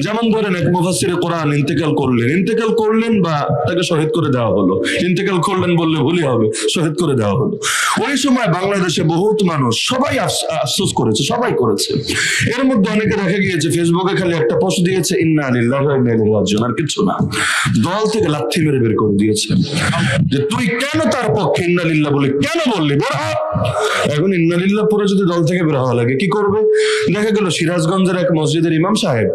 যেমন ধরেন এক মুফাসসিরে কোরআন ইন্তেকাল করলেন বা তাকে শহীদ করে দেওয়া হলো, ইন্তেকাল করলেন বললে ভুলই হবে, শহীদ করে দেওয়া হলো। ওই সময় বাংলাদেশে বহুত মানুষ সবাই আফসোস করেছে, সবাই করেছে। এর মধ্যে অনেকে দেখা গিয়েছে ফেসবুকে খালি একটা পোস্ট দিয়েছে ইন্না লিল্লাহি ওয়া ইন্না ইলাইহি রাজিউন, আর কিছু না। দল থেকে লাথি মেরে বের করে দিয়েছে যে তুই কেন তার পক্ষে ইন্না লিল্লাহ বলে কেন বললি, বের হ। এখন ইন্না লিল্লাহ পরে যদি দল থেকে বের হওয়া লাগে কি করবে? দেখা গেল সিরাজগঞ্জের এক মসজিদের ইমাম সাহেব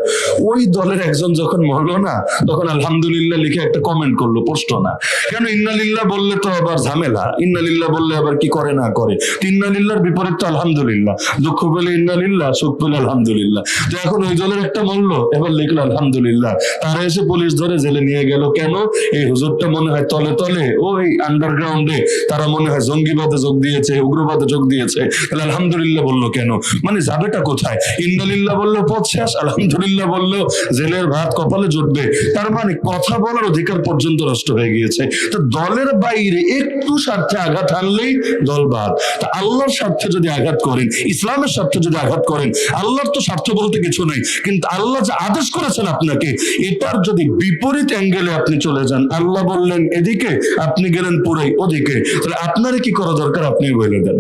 ওই দলের একজন যখন মরলো না, তখন আলহামদুলিল্লাহ লিখে একটা কমেন্ট করলো, পোস্ট না। কেন? ইন্না লিল্লাহ বললে তো আবার ঝামেলা, ইন্না লিল্লাহ বললে আবার কি করে না করে। ইন্না লিল্লাহর বিপরীত তো আলহামদুলিল্লাহ, দুঃখ পেলে ইন্না লিল্লাহ, সুখ পেলে আলহামদুলিল্লাহ। তো এখন ওই দলের একটা মরলো, এবার লিখলো আলহামদুলিল্লাহ। তারা এসে পুলিশ ধরে জেলে নিয়ে গেল। কেন? এই হুজুরটা মনে হয় তলে তলে ওই আন্ডারগ্রাউন্ডে তারা মনে হয় জঙ্গিবাদে যোগ দিয়েছে, উগ্রবাদে যোগ দিয়েছে। তাহলে আলহামদুলিল্লাহ বললো কেন? মানে যাবেটা কোথায়? ইন্না লিল্লাহ বললো পথ শেষ, আলহামদুলিল্লাহ বললো জেলের ভাত কপালে জুটবে। তার মানে কথা বলার অধিকার পর্যন্ত নষ্ট হয়ে গিয়েছে। তো দলের বাইরে একটু স্বার্থে আঘাত আনলেই দলবাদ। তা আল্লাহর স্বার্থে যদি আঘাত করেন, ইসলামের স্বার্থে যদি আঘাত করেন, আল্লাহর তো স্বার্থ বলতে কিছু নেই, কিন্তু আল্লাহ যে আদেশ করেছেন আপনাকে, এটার যদি বিপরীত অ্যাঙ্গেলে আপনি চলে যান, আল্লাহ বললেন এদিকে, আপনি গেলেন পুরাই ওদিকে, তাহলে আপনারই কি করা দরকার আপনি বলে দেন।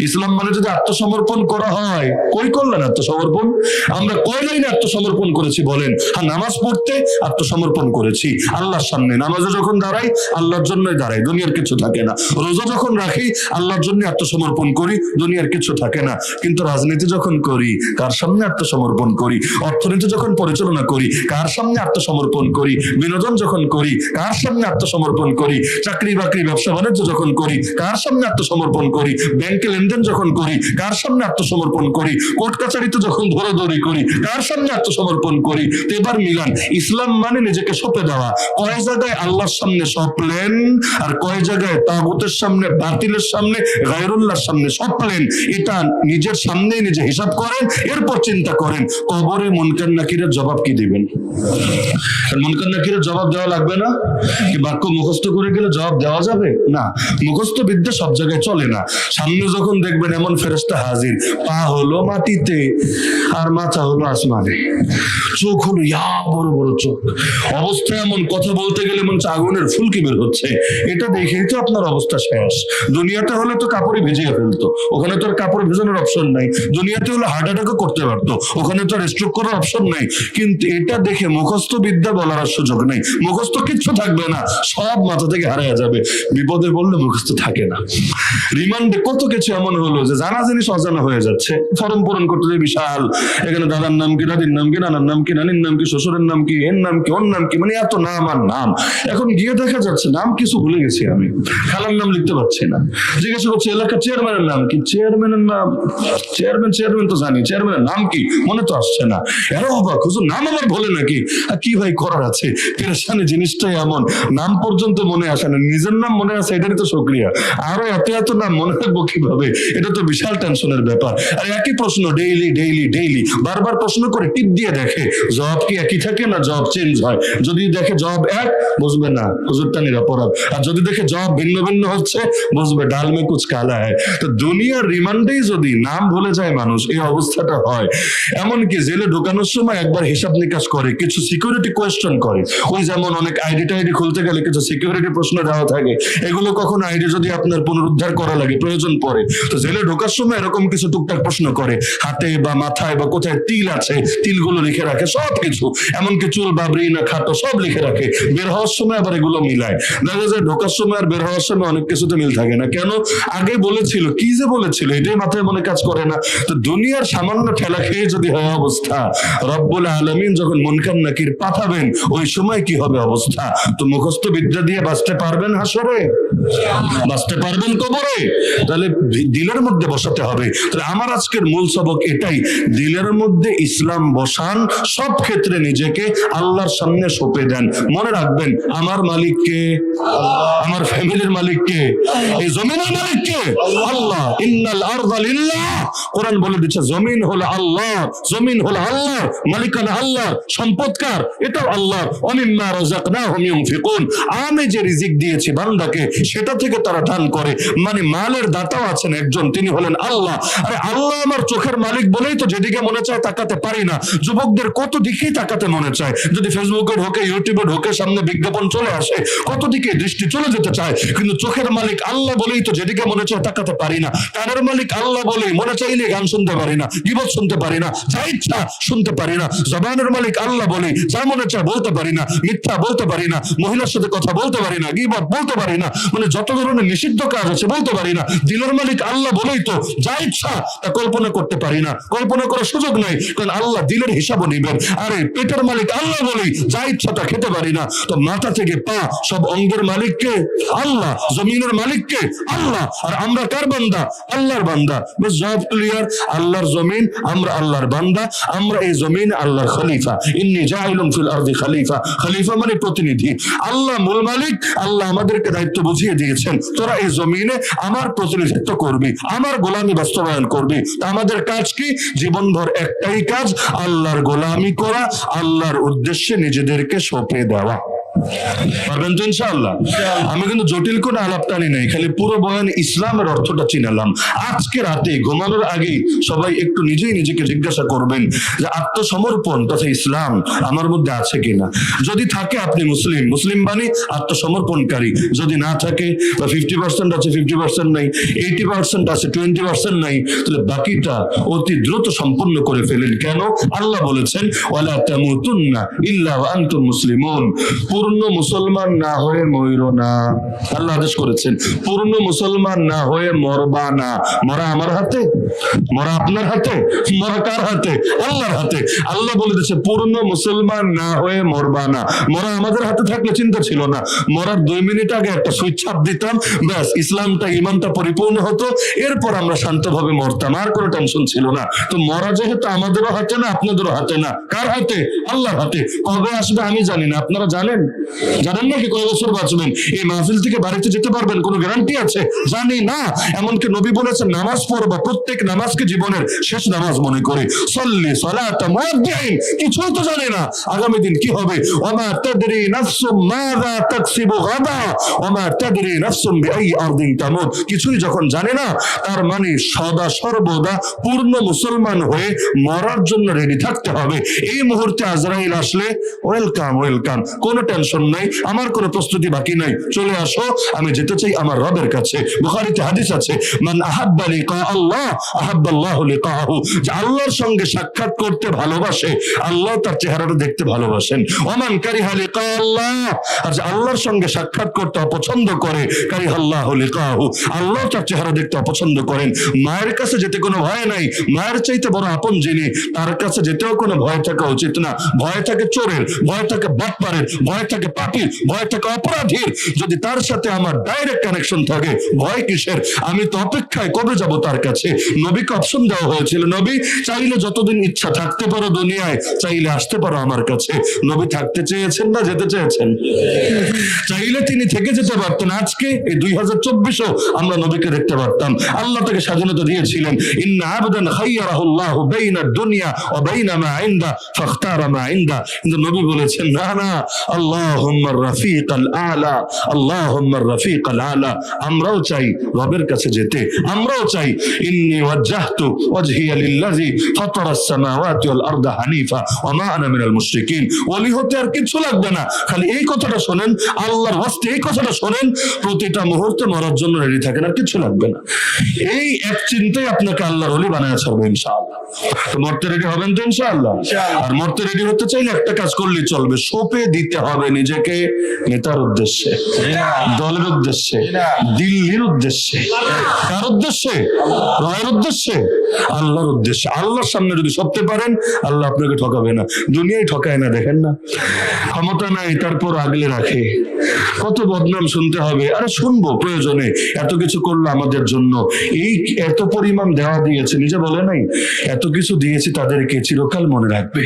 ইসলাম মানে যদি আত্মসমর্পণ করা হয়, কই করলেন আত্মসমর্পণ? আমরা কয় লাইনে আত্মসমর্পণ করেছি বলেন? হ্যাঁ, নামাজ পড়তে আত্মসমর্পণ করেছি আল্লাহর সামনে, নামাজে যখন দাঁড়াই আল্লাহর জন্যই দাঁড়াই, দুনিয়ার কিছু থাকে না। রোজা যখন রাখি আল্লাহর জন্য আত্মসমর্পণ করি, দুনিয়ার কিছু থাকে না। কিন্তু রাজনীতি যখন করি কার সামনে আত্মসমর্পণ করি? অর্থনীতি যখন পরিচালনা করি কার সামনে আত্মসমর্পণ করি? বিনোদন যখন করি কার সামনে আত্মসমর্পণ করি? চাকরি বাকরি ব্যবসা বাণিজ্য যখন করি কার সামনে আত্মসমর্পণ করি? ব্যাংকে লেনদেন যখন করি কার সামনে আত্মসমর্পণ করি? কোর্ট কাছারিতে যখন ধরাধরি করি কার সামনে আত্মসমর্পণ করি? তো এবার মিলান, ইসলাম মানে নিজেকে সঁপে দেওয়া। কয় জায়গায় আল্লাহর সামনে সঁপলেন আর কয় জায়গায় তাগুতের সামনে, বাতিলের সামনে, গায়রুল্লাহর সামনে সঁপলেন? এটা নিজের সামনে নিজে হিসাব করেন, এরপর চিন্তা করেন কবরে মুনকার নাকিরের জবাব কি দিবেন। মুনকার নাকিরের জবাব দেওয়া লাগবে না? কি বাক্য মুখস্থ করে গেলে জবাব দেওয়া যাবে না? মুখস্থ বিদ্যা সব জায়গায় চলে না। সামনে যখন দেখবেন এমন ফেরেশতা হাজির, পা হলো মাটিতে আর মাথা হলো আসমানে, চোখ হলো ইয়া বড় বড় চোখ, অবস্থা এমন, কথা বলতে গেলে মনে হচ্ছে আগুনের ফুলকি বের হচ্ছে। এটা দেখেই তো আপনার অবস্থা শেষ। দুনিয়াতে হলে তো কাপড়ে ভিজিয়ে ফেলতো, ওখানে তো আর কাপড় ভেজানোর অপশন নাই। দুনিয়াতে হলে হার্ট অ্যাটাকও করতে পারতো, ওখানে তো আর স্ট্রোক করার অপশন নাই। কিন্তু এটা দেখে মুখস্থ বিদ্যা বলার আর সুযোগ নেই, মুখস্থ কিচ্ছু থাকবে না, সব মাথা থেকে হারিয়ে যাবে। বিপদে পড়লে মুখস্থ থাকে না। রিমান্ডে কত কিছু এমন হলো যে জানা জিনিস অজানা হয়ে যাচ্ছে। ফর্ম পূরণ করতে যে বিশাল, এখানে দাদার নাম কি, দাদির নাম কি, নানার নাম কি, নানির নাম কি, শ্বশুরের নাম কি, এর নাম কি, ওর নাম কি, মানে এত নাম আর নাম। এখন গিয়ে দেখা যাচ্ছে নাম কিছু ভুলে গেছি আমি, খালার নাম লিখতে পারছি না। জিজ্ঞাসা করছে এলাকার চেয়ারম্যানের নাম কি, চেয়ারম্যানের নাম, চেয়ারম্যান তো জানি, চেয়ারম্যানের নাম কি মনে তো আসছে না। এরা অবাক, হুজুর নাম আমার ভুলে নাকি? কি ভাই করার আছে, পেরেশানি জিনিসটাই এমন, নাম পর্যন্ত মনে আসে না। নিজের নাম মনে আছে এটারই তো শুকরিয়া, আরো এত এত নাম মনে রাখবো কিভাবে? এটা তো বিশাল টেনশনের ব্যাপার। আর একই প্রশ্ন ডেইলি ডেইলি ডেইলি বারবার প্রশ্ন করে টিপ দিয়ে দেখে জবাব কি একই থাকে না জবাব চেঞ্জ হয়। যদি দেখে জবাব এক, বুঝবে না হুজুরটা নিরাপরাধ, আর যদি দেখে জবাব ভিন্ন ভিন্ন হচ্ছে, বুঝবে ডাল মে কুছ কালা হয়। তো দুনিয়ার রিমান্ডেই যদি নাম ভুলে যায় মানুষ, এই অবস্থাটা হয়। এমনকি জেলে ঢোকানোর সময় একবার হিসাব নিকাশ করে, কিছু সিকিউরিটি কোয়েশ্চেন করে। ওই যেমন অনেক আইডি টাইডি খুলতে গেলে কিছু সিকিউরিটি প্রশ্ন দেওয়া থাকে, এগুলো কখন আইডি যদি আপনার পুনরুদ্ধার করা লাগে, প্রয়োজন পড়ে, তো জেলে ঢোকার সময় এরকম কিছু টুকটাক প্রশ্ন করে। হাতে বা মাথায় বা কোথায় তিল আছে, তিলগুলো লিখে রাখে, সবকিছু, এমনকি চুল বাবরি না খাটো সব লিখে রাখে। বের হওয়ার সময় আবার এগুলো মিলায়। দেখা যায় ঢোকার সময় আর বের হওয়ার সময় অনেক কিছুতে মিল থাকে না। কেন? আগে বলেছিল, কি যে বলেছিল এটাই মাথায় মনে কাজ করে না। তো দুনিয়ার সামান্য ঠেলা খেয়ে যদি হয় অবস্থা, রব্বুল আলামিন যখন মুনকার নাকির পাঠাবেন ওই সময় কি হবে অবস্থা? তো মুখস্থ বিদ্যা দিয়ে বাঁচতে পারবেন হাসরে, বাঁচতে পারবেন কবরে? তাহলে দিলের মধ্যে বসাতে হবে। তাহলে আমার আজকের মূল সবক এটাই, দিলের মধ্যে ইসলাম বসান, সব ক্ষেত্রে নিজেকে আল্লাহর সামনে সঁপে দেন। মনে রাখবেন আমার মালিককে, আমার ফ্যামিলির মালিককে, এই জমিনের মালিককে আল্লাহ। ইন্নাল আরদা লিল্লাহ, কোরআন বলে দিচ্ছে জমিন হলো আল্লাহ, জমিন হলো আল্লাহ, মালিকানা আল্লাহ, সম্পদকার এটাও আল্লাহ। ওয়া মিম্মা রাযাকনাহুম ইউনফিকুন, আমি যে রিজিক দিয়েছি বান্দাকে সেটা থেকে তারা দান করে। মানে মালের দাতাও আছেন একজন, তিনি হলেন আল্লাহ। আরে আল্লাহ আমার চোখের মালিক বলেই তো যেদিকে মনে চায় তাকাতে পারি না। যুবকদের কত দিকেই তাকাতে মনে চায়, যদি ফেসবুকে ঢোকে, ইউটিউবে ঢোকে, সামনে বিজ্ঞাপন চলে আসে, কত দিকে দৃষ্টি চলে যেতে চায়। কিন্তু চোখের মালিক আল্লাহ বলেই তো যেদিকে মনে চায় তাকাতে পারি না। কানের মালিক আল্লাহ বলেই মনে চাইলে গান শুনতে পারি না, গীবত শুনতে পারি না, যা ইচ্ছা শুনতে পারি না। জবানের মালিক আল্লাহ বলেই যা মনে চায় বলতে পারি না, মিথ্যা বলতে পারি না, মহিলার সাথে কথা বলতে পারি না, গীবত বলতে পারি না, মানে যত ধরনের নিষিদ্ধ কাজ আছে বলতে পারি না। দিলের মালিক আল্লাহ বলেই তো যা ইচ্ছা তা কল্পনা করতে পারি না, কল্পনা করার সুযোগ নাই, কারণ আল্লাহ দিলের হিসাবও নিবেন। আরে পেটের মালিক আল্লাহ বলেই যা ইচ্ছা তা খেতে পারি না। তো মাথা থেকে পা সব অঙ্গের মালিককে আল্লাহ, জমিনের মালিককে আল্লাহ, আর আমরা কার বান্দা? আল্লাহর বান্দা। বেশ জবাব ক্লিয়ার। আল্লাহর জমিন, আমরা আল্লাহর বান্দা, আমরা এই জমিন আল্লাহর খলিফা। ইন্নী জাইলুন ফিল আরদি খলিফা। খলিফা মানে প্রতিনিধি। আল্লাহ মূল মালিক, আল্লাহ আমাদেরকে দায়িত্ব বুঝিয়ে দিয়েছেন, তোরা এই জমিনে আমার প্রতিনিধিত্ব করবি, আমার গোলামি বাস্তবায়ন করবি। তা আমাদের কাজ কি? জীবনভর একটাই কাজ, আল্লাহর গোলামি করা, আল্লাহর উদ্দেশ্যে নিজেদেরকে সঁপে দেওয়া। পারবেন তো ইনশাআল্লাহ? আমি কিন্তু জটিল কোনো আলাপ টানি নাই, খালি পুরো বয়ান ইসলামের অর্থটা চিনালাম। আজকে রাতে ঘুমানোর আগে সবাই একটু নিজেই নিজেকে জিজ্ঞাসা করবেন যে আত্মসমর্পণ তথা ইসলাম আমার মধ্যে আছে কিনা। যদি থাকে আপনি মুসলিম, মুসলিম বাণী আত্মসমর্পণকারী। যদি না থাকে, 50% আছে, 50% নাই, 80% আছে, 20% নাই, তাহলে বাকিটা অতি দ্রুত সম্পন্ন করে ফেলেন। কেন? আল্লাহ বলেছেন ওয়ালা তামুতুন্না ইল্লা ওয়া আনতুম মুসলিমুন। পূর্ণ মুসলমান না হয়ে মরো না। আল্লাহ আদেশ করেছেন পূর্ণ মুসলমান না হয়ে মরবা না। মরা আমার হাতে, মরা আপনার হাতে, মরা কার হাতে? আল্লাহর হাতে। আল্লাহ বলে দিয়েছে পূর্ণ মুসলমান না হয়ে মরবা না। মরা আমাদের হাতে থাকলে চিন্তা ছিল না, মরার 2 মিনিট আগে একটা সুইচ চাপ দিতাম, ব্যাস ইসলামটা, ইমানটা পরিপূর্ণ হতো, এরপর আমরা শান্তভাবে মরতাম, আর কোনো টেনশন ছিল না। তো মরা যেহেতু আমাদেরও হাতে না, আপনাদেরও হাতে না, কার হাতে? আল্লাহর হাতে। কবে আসবে আমি জানি না, আপনারা জানেন? জানেন নাকি কয় বছর বাঁচবেন? এই মাহফিল থেকে বাড়িতে যেতে পারবেন কোনো গ্যারান্টি আছে? জানি না। এমনকি নবী বলেছেন নামাজ পড়বা, প্রত্যেক নামাজকে জীবনের শেষ নামাজ মনে করে। সল্লি সলাতা মুআদ্দিন। কিছুই তো জানে না আগামী দিন কি হবে। ওমা তাদরি নাফসুম মাযা তাকসিবু গাদা ওমা তাদরি নাফসুম বিআই আরদিন তামুত। কিছুই যখন জানে না, তার মানে সদা সর্বদা পূর্ণ মুসলমান হয়ে মরার জন্য রেডি থাকতে হবে। এই মুহূর্তে আজরাইল আসলে ওয়েলকাম, ওয়েলকাম, কোনো টেনশন নাই, আমার কোনো প্রস্তুতি বাকি নাই, চলে আসো, আমি যেতে চাই আমার রবের কাছে। বুখারীতে হাদিস আছে মান আহাব্বা লিকা আল্লাহ আহাব্বাল্লাহু লিকাহু। যে আল্লাহর সঙ্গে সাক্ষাৎ করতে ভালোবাসে, আল্লাহ তার চেহারাটা দেখতে ভালোবাসেন। ওমান কারিহা লিকা আল্লাহ, আর যে আল্লাহর সঙ্গে সাক্ষাৎ করতে অপছন্দ করে, কারিহাল্লাহু লিকাহু, আল্লাহ তার চেহারা দেখতে অপছন্দ করেন। মায়ের কাছে যেতে কোনো ভয় নাই, মায়ের চাইতে বড় আপন যিনি, তার কাছে যেতেও কোনো ভয় থাকা উচিত না। ভয় থাকে চোরের, ভয় থাকে বাটপারের, ভয় থাকে পাপীর, ভয় থাকে অপরাধীর। যদি তার সাথে আমার ডাইরেক্ট কানেকশন থাকে, ভয় কিসের? আমি তো অপেক্ষায় কবে যাব তার কাছে। নবীকে অপশন দেওয়া হয়েছিল, নবী চাইলে যতদিন ইচ্ছা থাকতে পারো দুনিয়ায়, চাইলে আসতে পারো আমার কাছে। নবী থাকতে চেয়েছেন না যেতে চেয়েছেন? চাইলে তিনি থেকে যেতে পারতেন। আজকে এই 2024-ও আমরা নবীকে দেখতে পারতাম। আল্লাহ তাকে স্বাধীনতা দিয়েছিলেন। ইন্না আবদান খায়্যারাহুল্লাহু বাইনা দুনিয়া ওয়া বাইনা মা ইনদা ফাখতারা মা ইনদা। কিন্তু নবী বলেছেন না না, আল্লাহুম্মা রাফিকাল আলা, আল্লাহুম্মা রাফিকাল আলা। আমরাও চাই রবের কাছে যেতে, আমরাও চাই ইন্নী ওয়াজ্জাহতু ওয়াজহিয়া লিল্লাযী ফাতারাস সামাওয়াতি ওয়াল আরদা হানিফা ওয়া মা আনা মিনাল মুশরিকিন। ওলি হতে আর কিছু লাগবে না, খালি এই কথাটা শোনেন, আল্লাহর ওয়াস্তে এই কথাটা শোনেন, প্রতিটা মুহূর্তে মরার জন্য রেডি থাকেন, আর কিছু লাগবে না। এই এক চিন্তাই আপনাকে আল্লাহর ওলি বানায় ছাড়বে ইনশাআল্লাহ। তো মরতে রেডি হবেন তো ইনশাআল্লাহ? আর মরতে রেডি হতে চাইলে একটা কাজ করলেই চলবে, সঁপে দিতে হবে নিজেকে নেতার উদ্দেশ্যে, দলের উদ্দেশ্যে, দিল্লির উদ্দেশ্যে, কার উদ্দেশ্যে? রয়ের উদ্দেশ্যে, আল্লাহর উদ্দেশ্যে। আল্লাহর সামনে যদি সঁপতে পারেন, আল্লাহ আপনাকে ঠকাবে না। দুনিয়ায় ঠকায় না, দেখেন না, ক্ষমতা নাই তারপর আগলে রাখে। কত বদনাম শুনতে হবে, আরে শুনবো প্রয়োজনে, এত কিছু করলো আমাদের জন্য, এই এত পরিমাণ দেওয়া দিয়েছে, নিজে বলে নাই এত কিছু দিয়েছি তাদেরকে, চিরকাল মনে রাখবে।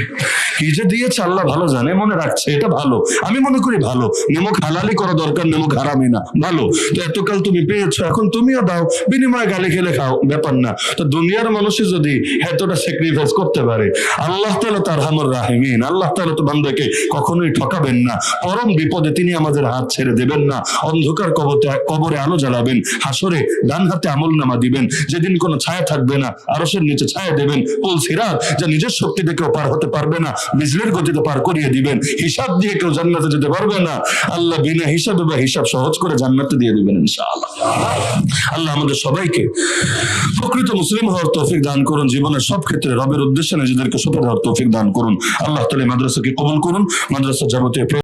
কি যে দিয়েছে আল্লাহ ভালো জানে, মনে রাখছে, এটা ভালো। আমি মনে করি ভালো। নেমক হালালি করা দরকার, নেমক হারামি না, ভালো। তো এতকাল তুমি পেয়েছো, এখন তুমিও দাও, বিনিময়ে গালি খেলে খাও, ব্যাপার না। তো দুনিয়ার মানুষই যদি এতটা স্যাক্রিফাইস করতে পারে, আল্লাহ তাআলা তো আরহামুর রাহিমিন, আল্লাহ তাআলা তো বান্দাকে কখনোই ঠকাবেন না। পরম বিপদে তিনি আমাদের হাত ছেড়ে দেবেন না। অন্ধকার কবরে আলো জ্বালাবেন, হাসরে ডান হাতে আমলনামা দিবেন, যেদিন কোনো ছায়া থাকবে না, আরশের নিচে ছায়া দেবেন, পুল সিরাত যা নিজের শক্তিতে কেউ পার হতে পারবে না, বিজলির গতিতে পার করিয়ে দিবেন, হিসাব দিয়ে কেউ জান্নাতে যেতে পারবে না, আল্লাহ বিনা হিসাবে বা হিসাব সহজ করে জান্নাতে দিয়ে দিবেন ইনশাআল্লাহ। আল্লাহ আমাদের সবাইকে প্রকৃত মুসলিম হওয়ার তৌফিক দান করুন, জীবনের সব ক্ষেত্রে রবের উদ্দেশ্যে নিজেদেরকে সফল হওয়ার তৌফিক দান করুন। আল্লাহ তাআলা মাদ্রাসাকে কবুল করুন, মাদ্রাসা যাবতীয়